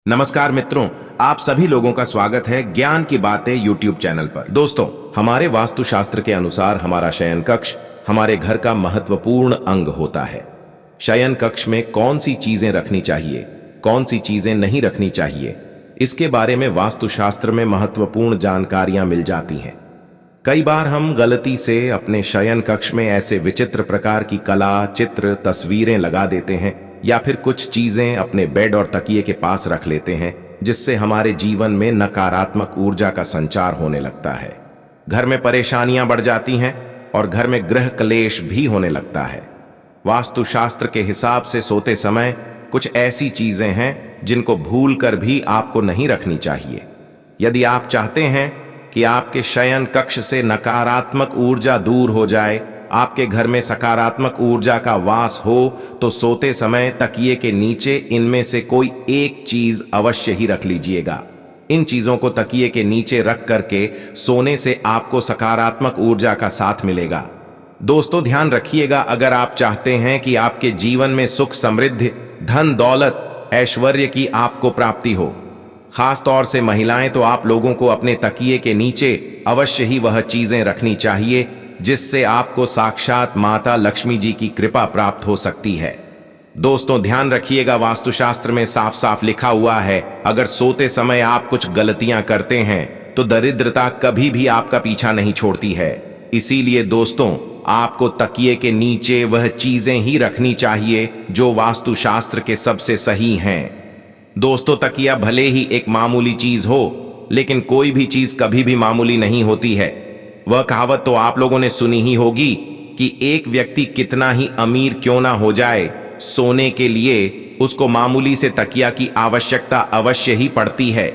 नमस्कार मित्रों, आप सभी लोगों का स्वागत है ज्ञान की बातें यूट्यूब चैनल पर। दोस्तों, हमारे वास्तुशास्त्र के अनुसार हमारा शयन कक्ष हमारे घर का महत्वपूर्ण अंग होता है। शयन कक्ष में कौन सी चीजें रखनी चाहिए, कौन सी चीजें नहीं रखनी चाहिए, इसके बारे में वास्तुशास्त्र में महत्वपूर्ण जानकारियां मिल जाती हैं। कई बार हम गलती से अपने शयन कक्ष में ऐसे विचित्र प्रकार की कला, चित्र, तस्वीरें लगा देते हैं या फिर कुछ चीजें अपने बेड और तकिए के पास रख लेते हैं, जिससे हमारे जीवन में नकारात्मक ऊर्जा का संचार होने लगता है। घर में परेशानियां बढ़ जाती हैं और घर में गृह क्लेश भी होने लगता है। वास्तुशास्त्र के हिसाब से सोते समय कुछ ऐसी चीजें हैं जिनको भूल कर भी आपको नहीं रखनी चाहिए। यदि आप चाहते हैं कि आपके शयन कक्ष से नकारात्मक ऊर्जा दूर हो जाए, आपके घर में सकारात्मक ऊर्जा का वास हो, तो सोते समय तकिए के नीचे इनमें से कोई एक चीज अवश्य ही रख लीजिएगा। इन चीजों को तकिए के नीचे रख करके सोने से आपको सकारात्मक ऊर्जा का साथ मिलेगा। दोस्तों, ध्यान रखिएगा, अगर आप चाहते हैं कि आपके जीवन में सुख, समृद्धि, धन, दौलत, ऐश्वर्य की आपको प्राप्ति हो, खास तौर से महिलाएं, तो आप लोगों को अपने तकिए के नीचे अवश्य ही वह चीजें रखनी चाहिए जिससे आपको साक्षात माता लक्ष्मी जी की कृपा प्राप्त हो सकती है। दोस्तों, ध्यान रखिएगा, वास्तुशास्त्र में साफ साफ लिखा हुआ है, अगर सोते समय आप कुछ गलतियां करते हैं तो दरिद्रता कभी भी आपका पीछा नहीं छोड़ती है। इसीलिए दोस्तों, आपको तकिए के नीचे वह चीजें ही रखनी चाहिए जो वास्तुशास्त्र के सबसे सही हैं। दोस्तों, तकिया भले ही एक मामूली चीज हो, लेकिन कोई भी चीज कभी भी मामूली नहीं होती है। वह कहावत तो आप लोगों ने सुनी ही होगी कि एक व्यक्ति कितना ही अमीर क्यों ना हो जाए, सोने के लिए उसको मामूली से तकिया की आवश्यकता अवश्य ही पड़ती है।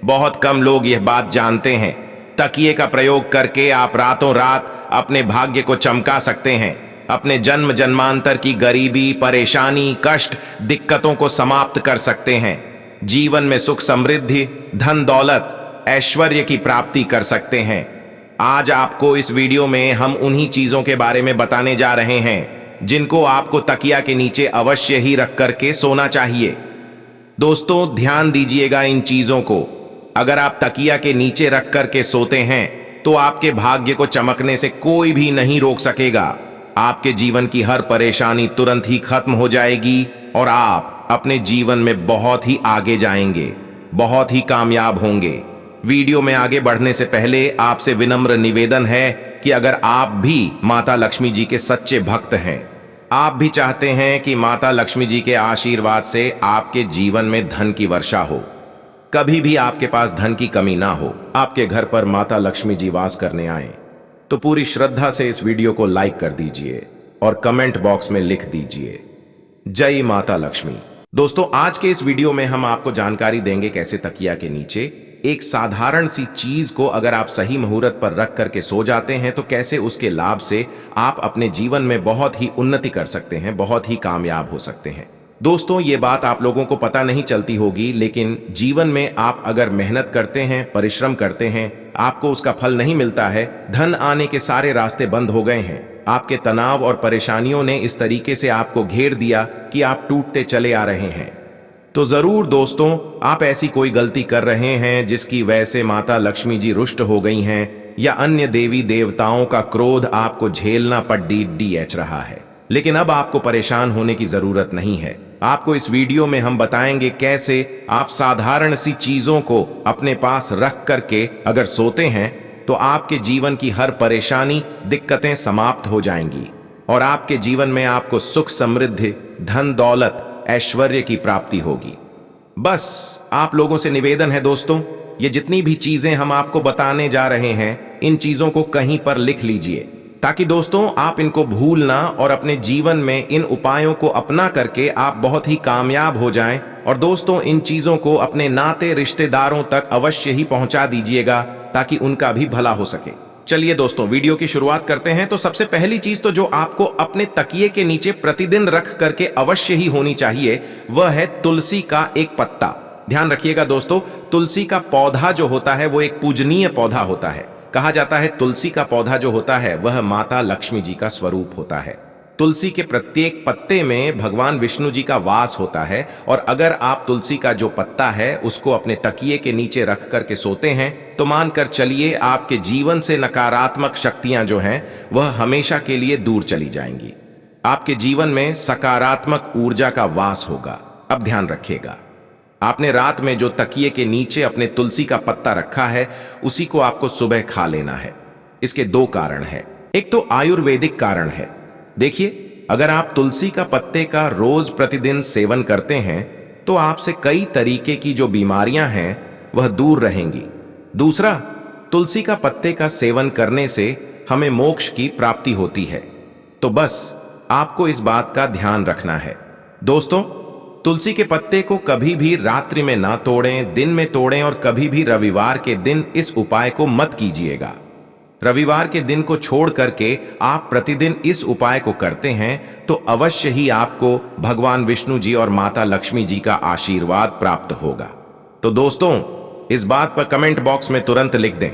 बहुत कम लोग यह बात जानते हैं। तकिए का प्रयोग करके आप रातों रात अपने भाग्य को चमका सकते हैं, अपने जन्म जन्मांतर की गरीबी, परेशानी, कष्ट, दिक्कतों को समाप्त कर सकते हैं। जीवन में सुख, समृद्धि, धन, दौलत, ऐश्वर्य की प्राप्ति कर सकते हैं। आज आपको इस वीडियो में हम उन्हीं चीजों के बारे में बताने जा रहे हैं जिनको आपको तकिया के नीचे अवश्य ही रख करके सोना चाहिए। दोस्तों, ध्यान दीजिएगा इन चीजों को। अगर आप तकिया के नीचे रख करके सोते हैं तो आपके भाग्य को चमकने से कोई भी नहीं रोक सकेगा। आपके जीवन की हर परेशानी तुरंत ही खत्म हो जाएगी और आप अपने जीवन में बहुत ही आगे जाएंगे, बहुत ही कामयाब होंगे। वीडियो में आगे बढ़ने से पहले आपसे विनम्र निवेदन है कि अगर आप भी माता लक्ष्मी जी के सच्चे भक्त हैं, आप भी चाहते हैं कि माता लक्ष्मी जी के आशीर्वाद से आपके जीवन में धन की वर्षा हो, कभी भी आपके पास धन की कमी ना हो, आपके घर पर माता लक्ष्मी जी वास करने आए, तो पूरी श्रद्धा से इस वीडियो को लाइक कर दीजिए और कमेंट बॉक्स में लिख दीजिए, जय माता लक्ष्मी। दोस्तों, आज के इस वीडियो में हम आपको जानकारी देंगे कैसे तकिया के नीचे एक साधारण सी चीज को अगर आप सही मुहूर्त पर रख करके सो जाते हैं तो कैसे उसके लाभ से आप अपने जीवन में बहुत ही उन्नति कर सकते हैं, बहुत ही कामयाब हो सकते हैं। दोस्तों, ये बात आप लोगों को पता नहीं चलती होगी, लेकिन जीवन में आप अगर मेहनत करते हैं, परिश्रम करते हैं, आपको उसका फल नहीं मिलता है, धन आने के सारे रास्ते बंद हो गए हैं, आपके तनाव और परेशानियों ने इस तरीके से आपको घेर दिया कि आप टूटते चले आ रहे हैं, तो जरूर दोस्तों, आप ऐसी कोई गलती कर रहे हैं जिसकी वजह से माता लक्ष्मी जी रुष्ट हो गई हैं या अन्य देवी देवताओं का क्रोध आपको झेलना पड़ रहा है। लेकिन अब आपको परेशान होने की जरूरत नहीं है। आपको इस वीडियो में हम बताएंगे कैसे आप साधारण सी चीजों को अपने पास रख करके अगर सोते हैं तो आपके जीवन की हर परेशानी, दिक्कतें समाप्त हो जाएंगी और आपके जीवन में आपको सुख, समृद्धि, धन, दौलत, ऐश्वर्य की प्राप्ति होगी। बस आप लोगों से निवेदन है दोस्तों, ये जितनी भी चीजें हम आपको बताने जा रहे हैं, इन चीजों को कहीं पर लिख लीजिए ताकि दोस्तों आप इनको भूलना और अपने जीवन में इन उपायों को अपना करके आप बहुत ही कामयाब हो जाएं। और दोस्तों, इन चीजों को अपने नाते रिश्तेदारों तक अवश्य ही पहुंचा दीजिएगा ताकि उनका भी भला हो सके। चलिए दोस्तों, वीडियो की शुरुआत करते हैं। तो सबसे पहली चीज तो जो आपको अपने तकिए के नीचे प्रतिदिन रख करके अवश्य ही होनी चाहिए, वह है तुलसी का एक पत्ता। ध्यान रखिएगा दोस्तों, तुलसी का पौधा जो होता है वो एक पूजनीय पौधा होता है। कहा जाता है तुलसी का पौधा जो होता है वह माता लक्ष्मी जी का स्वरूप होता है। तुलसी के प्रत्येक पत्ते में भगवान विष्णु जी का वास होता है और अगर आप तुलसी का जो पत्ता है उसको अपने तकिए के नीचे रख करके सोते हैं तो मानकर चलिए आपके जीवन से नकारात्मक शक्तियां जो हैं वह हमेशा के लिए दूर चली जाएंगी। आपके जीवन में सकारात्मक ऊर्जा का वास होगा। अब ध्यान रखिएगा, आपने रात में जो तकिए के नीचे अपने तुलसी का पत्ता रखा है उसी को आपको सुबह खा लेना है। इसके दो कारण हैं। एक तो आयुर्वेदिक कारण है। देखिए, अगर आप तुलसी का पत्ते का रोज प्रतिदिन सेवन करते हैं तो आपसे कई तरीके की जो बीमारियां हैं वह दूर रहेंगी। दूसरा, तुलसी का पत्ते का सेवन करने से हमें मोक्ष की प्राप्ति होती है। तो बस आपको इस बात का ध्यान रखना है। दोस्तों, तुलसी के पत्ते को कभी भी रात्रि में ना तोड़ें, दिन में तोड़ें और कभी भी रविवार के दिन इस उपाय को मत कीजिएगा। रविवार के दिन को छोड़ करके आप प्रतिदिन इस उपाय को करते हैं तो अवश्य ही आपको भगवान विष्णु जी और माता लक्ष्मी जी का आशीर्वाद प्राप्त होगा। तो दोस्तों, इस बात पर कमेंट बॉक्स में तुरंत लिख दें,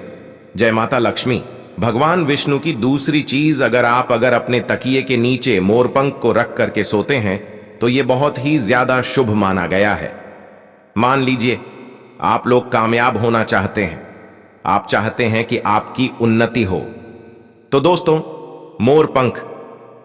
जय माता लक्ष्मी। भगवान विष्णु की दूसरी चीज, अगर अपने तकिए के नीचे मोरपंख को रख करके सोते हैं तो यह बहुत ही ज्यादा शुभ माना गया है। मान लीजिए आप लोग कामयाब होना चाहते हैं, आप चाहते हैं कि आपकी उन्नति हो, तो दोस्तों मोरपंख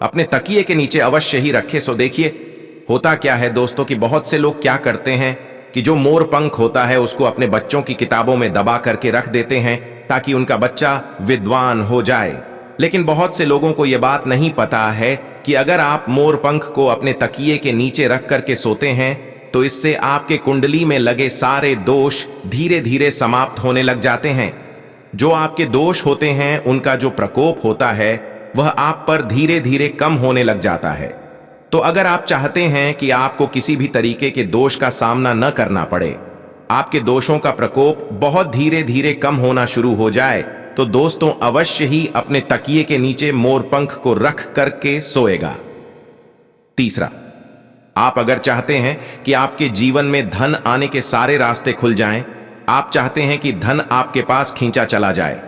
अपने तकिए के नीचे अवश्य ही रखें। सो देखिए, होता क्या है दोस्तों कि बहुत से लोग क्या करते हैं कि जो मोरपंख होता है उसको अपने बच्चों की किताबों में दबा करके रख देते हैं ताकि उनका बच्चा विद्वान हो जाए। लेकिन बहुत से लोगों को यह बात नहीं पता है कि अगर आप मोरपंख को अपने तकिए के नीचे रख करके सोते हैं तो इससे आपके कुंडली में लगे सारे दोष धीरे धीरे समाप्त होने लग जाते हैं। जो आपके दोष होते हैं उनका जो प्रकोप होता है वह आप पर धीरे धीरे कम होने लग जाता है। तो अगर आप चाहते हैं कि आपको किसी भी तरीके के दोष का सामना न करना पड़े, आपके दोषों का प्रकोप बहुत धीरे धीरे कम होना शुरू हो जाए, तो दोस्तों अवश्य ही अपने तकिए के नीचे मोरपंख को रख करके सोएगा। तीसरा, आप अगर चाहते हैं कि आपके जीवन में धन आने के सारे रास्ते खुल जाएं, आप चाहते हैं कि धन आपके पास खींचा चला जाए,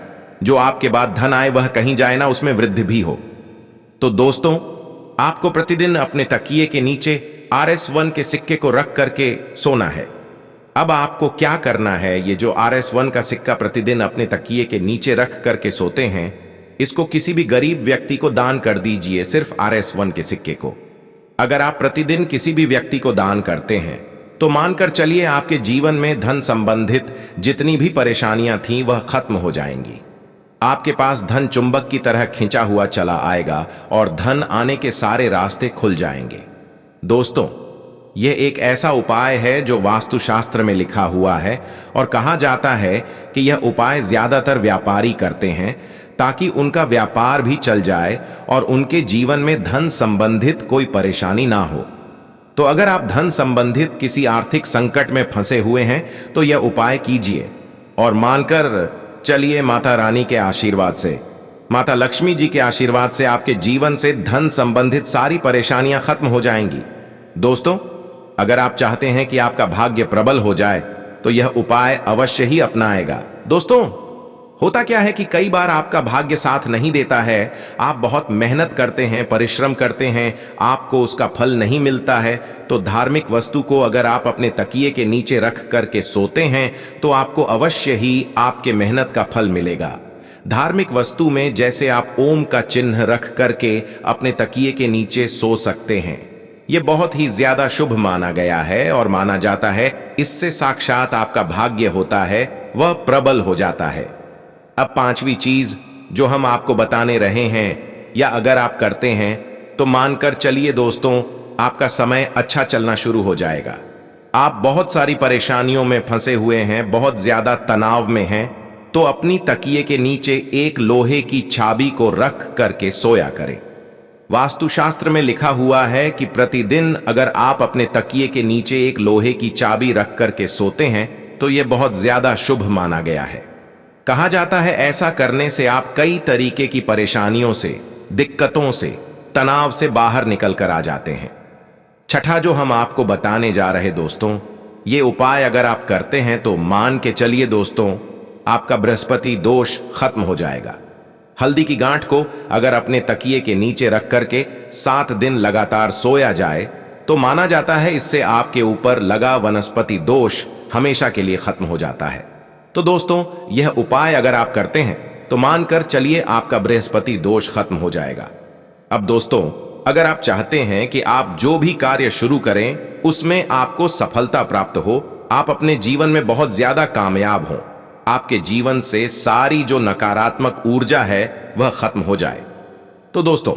जो आपके बाद धन आए वह कहीं जाए ना, उसमें वृद्धि भी हो, तो दोस्तों आपको प्रतिदिन अपने तकिए के नीचे RS1 के सिक्के को रख करके सोना है। अब आपको क्या करना है, ये जो RS1 का सिक्का प्रतिदिन अपने तकिए के नीचे रख करके सोते हैं, इसको किसी भी गरीब व्यक्ति को दान कर दीजिए, सिर्फ RS1 के सिक्के को। अगर आप प्रतिदिन किसी भी व्यक्ति को दान करते हैं तो मानकर चलिए आपके जीवन में धन संबंधित जितनी भी परेशानियां थीं वह खत्म हो जाएंगी। आपके पास धन चुंबक की तरह खिंचा हुआ चला आएगा और धन आने के सारे रास्ते खुल जाएंगे। दोस्तों, यह एक ऐसा उपाय है जो वास्तुशास्त्र में लिखा हुआ है और कहा जाता है कि यह उपाय ज्यादातर व्यापारी करते हैं ताकि उनका व्यापार भी चल जाए और उनके जीवन में धन संबंधित कोई परेशानी ना हो। तो अगर आप धन संबंधित किसी आर्थिक संकट में फंसे हुए हैं तो यह उपाय कीजिए और मानकर चलिए माता रानी के आशीर्वाद से, माता लक्ष्मी जी के आशीर्वाद से आपके जीवन से धन संबंधित सारी परेशानियां खत्म हो जाएंगी। दोस्तों, अगर आप चाहते हैं कि आपका भाग्य प्रबल हो जाए तो यह उपाय अवश्य ही अपनाएगा। दोस्तों, होता क्या है कि कई बार आपका भाग्य साथ नहीं देता है, आप बहुत मेहनत करते हैं, परिश्रम करते हैं, आपको उसका फल नहीं मिलता है, तो धार्मिक वस्तु को अगर आप अपने तकिए के नीचे रख करके सोते हैं तो आपको अवश्य ही आपके मेहनत का फल मिलेगा। धार्मिक वस्तु में जैसे आप ओम का चिन्ह रख करके अपने तकिए के नीचे सो सकते हैं, यह बहुत ही ज्यादा शुभ माना गया है और माना जाता है इससे साक्षात आपका भाग्य होता है वह प्रबल हो जाता है। अब पांचवी चीज जो हम आपको बताने रहे हैं या अगर आप करते हैं तो मानकर चलिए दोस्तों आपका समय अच्छा चलना शुरू हो जाएगा। आप बहुत सारी परेशानियों में फंसे हुए हैं, बहुत ज्यादा तनाव में हैं, तो अपनी तकिए के नीचे एक लोहे की चाबी को रख करके सोया करें। वास्तुशास्त्र में लिखा हुआ है कि प्रतिदिन अगर आप अपने तकिए के नीचे एक लोहे की चाबी रख करके सोते हैं तो यह बहुत ज्यादा शुभ माना गया है। कहा जाता है ऐसा करने से आप कई तरीके की परेशानियों से, दिक्कतों से, तनाव से बाहर निकल कर आ जाते हैं। छठा जो हम आपको बताने जा रहे दोस्तों, ये उपाय अगर आप करते हैं तो मान के चलिए दोस्तों आपका बृहस्पति दोष खत्म हो जाएगा। हल्दी की गांठ को अगर अपने तकिए के नीचे रख करके 7 दिन लगातार सोया जाए तो माना जाता है इससे आपके ऊपर लगा वनस्पति दोष हमेशा के लिए खत्म हो जाता है। तो दोस्तों, यह उपाय अगर आप करते हैं तो मानकर चलिए आपका बृहस्पति दोष खत्म हो जाएगा। अब दोस्तों, अगर आप चाहते हैं कि आप जो भी कार्य शुरू करें उसमें आपको सफलता प्राप्त हो, आप अपने जीवन में बहुत ज्यादा कामयाब हो, आपके जीवन से सारी जो नकारात्मक ऊर्जा है वह खत्म हो जाए, तो दोस्तों,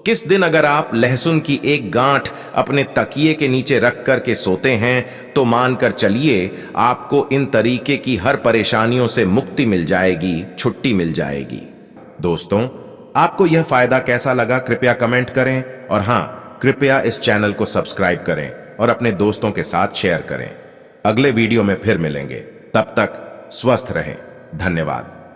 किस दिन अगर आप लहसुन की एक गांठ अपने तकिए के नीचे रख करके सोते हैं तो मानकर चलिए आपको इन तरीके की हर परेशानियों से मुक्ति मिल जाएगी, छुट्टी मिल जाएगी। दोस्तों, आपको यह फायदा कैसा लगा कृपया कमेंट करें, और हां, कृपया इस चैनल को सब्सक्राइब करें और अपने दोस्तों के साथ शेयर करें। अगले वीडियो में फिर मिलेंगे, तब तक स्वस्थ रहें। धन्यवाद।